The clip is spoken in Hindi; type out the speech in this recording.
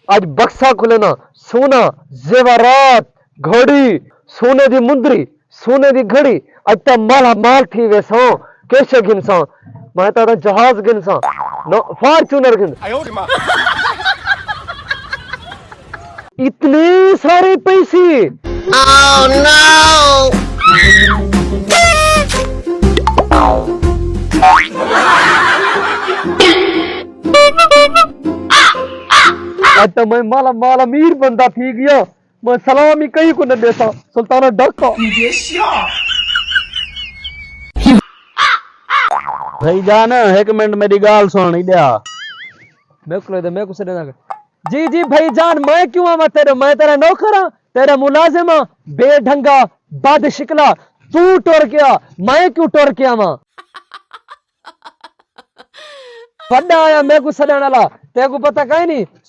आज बक्सा खुलेना सोना जेवरात घड़ी सोने दी मुंदरी सोने दी घड़ी आज तो माला माल थी वैसा कैसे गिनसा मैं तो जहाज गिनसा फॉर्चूनर गिन इतने सारे पैसे। Oh no! आज तो मैं माला माला अमीर बंदा थी गया मैं सलाम ही कहीं को न देता सुल्ताना डका भाई जान एक मिनट मेरी गाल सुन ही दिया। मैं कुछ देना जी जी भाई जान मैं क्यों आवा तेरे मैं तेरा नौकर हाँ तेरा मुलाजिम हाँ बेढंगा बद शिकला तू टोर के मैं क्यों टोर के आवा बड़ा आया मैं कुछ सड़न वाला तेरे को पता कहीं नहीं